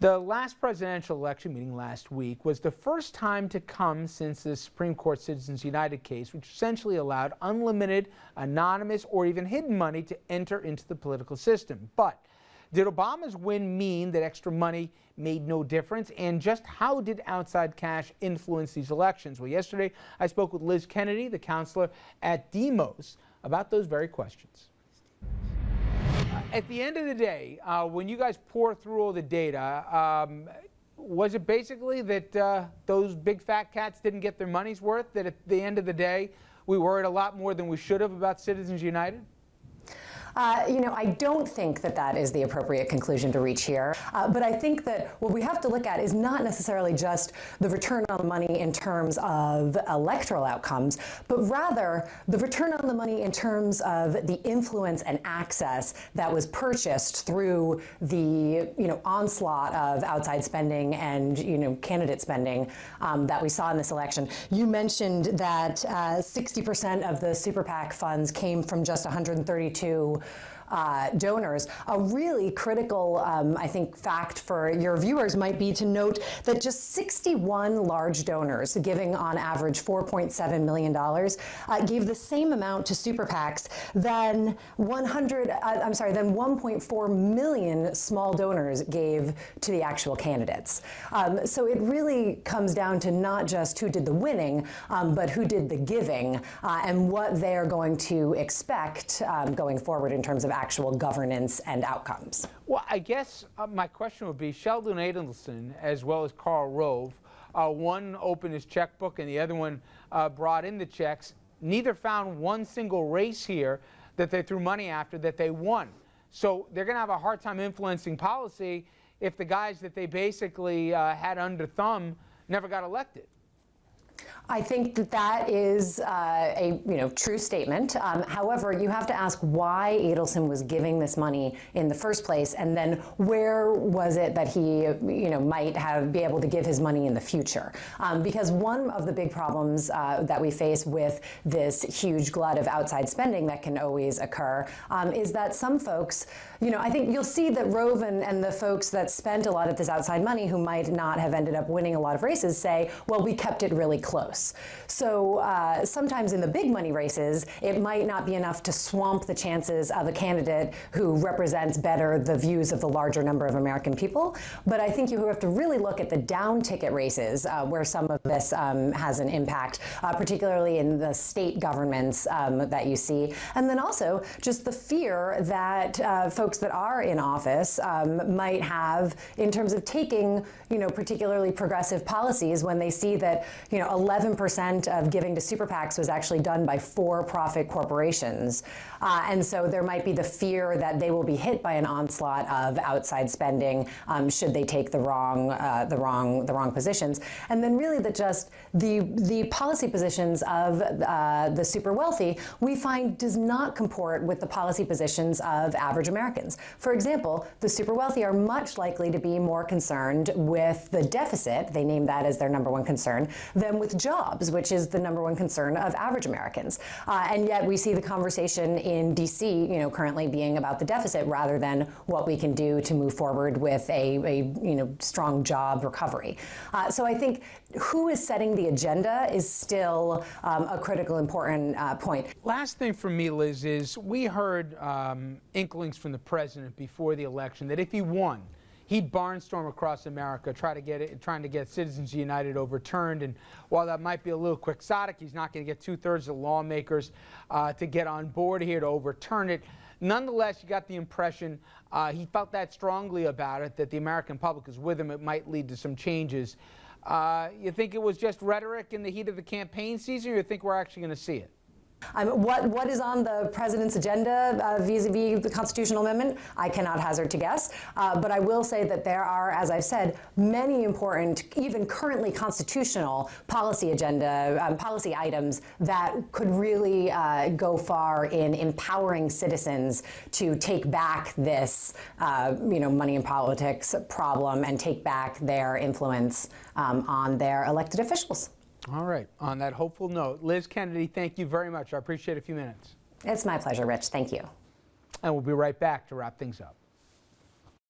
The last presidential election, meeting last week, was the first time to come since the Supreme Court Citizens United case, which essentially allowed unlimited, anonymous, or even hidden money to enter into the political system. But did Obama's win mean that extra money made no difference? And just how did outside cash influence these elections? Well, yesterday I spoke with Liz Kennedy, the counselor at Demos, about those very questions. At the end of the day, when you guys pour through all the data, was it basically that those big fat cats didn't get their money's worth, that at the end of the day we worried a lot more than we should have about Citizens United? I don't think that that is the appropriate conclusion to reach here. But I think that what we have to look at is not necessarily just the return on the money in terms of electoral outcomes, but rather the return on the money in terms of the influence and access that was purchased through the onslaught of outside spending and candidate spending that we saw in this election. You mentioned that 60% of the super PAC funds came from just 132 donors. A really critical, I think, fact for your viewers might be to note that just 61 large donors, giving on average $4.7 million, gave the same amount to super PACs than 1.4 million small donors gave to the actual candidates. So it really comes down to not just who did the winning, but who did the giving, and what they are going to expect going forward in terms of actual governance and outcomes. Well, I guess my question would be, Sheldon Adelson as well as Karl Rove, one opened his checkbook and the other one brought in the checks. Neither found one single race here that they threw money after that they won. So they're going to have a hard time influencing policy if the guys that they basically had under thumb never got elected. I think that that is a true statement. However, you have to ask why Adelson was giving this money in the first place, and then where was it that he might be able to give his money in the future? Because one of the big problems that we face with this huge glut of outside spending that can always occur is that some folks, I think you'll see that Rove and the folks that spent a lot of this outside money who might not have ended up winning a lot of races say, well, we kept it really close. So sometimes in the big money races, it might not be enough to swamp the chances of a candidate who represents better the views of the larger number of American people. But I think you have to really look at the down ticket races where some of this has an impact, particularly in the state governments that you see. And then also just the fear that folks that are in office might have in terms of taking, particularly progressive policies when they see that, 11% of giving to super PACs was actually done by for-profit corporations. And so there might be the fear that they will be hit by an onslaught of outside spending should they take the wrong positions. And then really the policy positions of the super wealthy, we find does not comport with the policy positions of average Americans. For example, the super wealthy are much likely to be more concerned with the deficit, they name that as their #1 concern, than with jobs, which is the #1 concern of average Americans. And yet we see the conversation in D.C., currently being about the deficit rather than what we can do to move forward with a strong job recovery. So I think who is setting the agenda is still a critical, important point. Last thing from me, Liz, is we heard inklings from the president before the election that if he won, he'd barnstorm across America, trying to get Citizens United overturned. And while that might be a little quixotic, he's not going to get 2/3 of the lawmakers to get on board here to overturn it. Nonetheless, you got the impression he felt that strongly about it, that the American public is with him. It might lead to some changes. You think it was just rhetoric in the heat of the campaign season, or you think we're actually going to see it? What is on the president's agenda vis-a-vis the constitutional amendment? I cannot hazard to guess, but I will say that there are, as I've said, many important, even currently constitutional policy items that could really go far in empowering citizens to take back this, money in politics problem and take back their influence on their elected officials. All right. On that hopeful note, Liz Kennedy, thank you very much. I appreciate a few minutes. It's my pleasure, Rich. Thank you. And we'll be right back to wrap things up.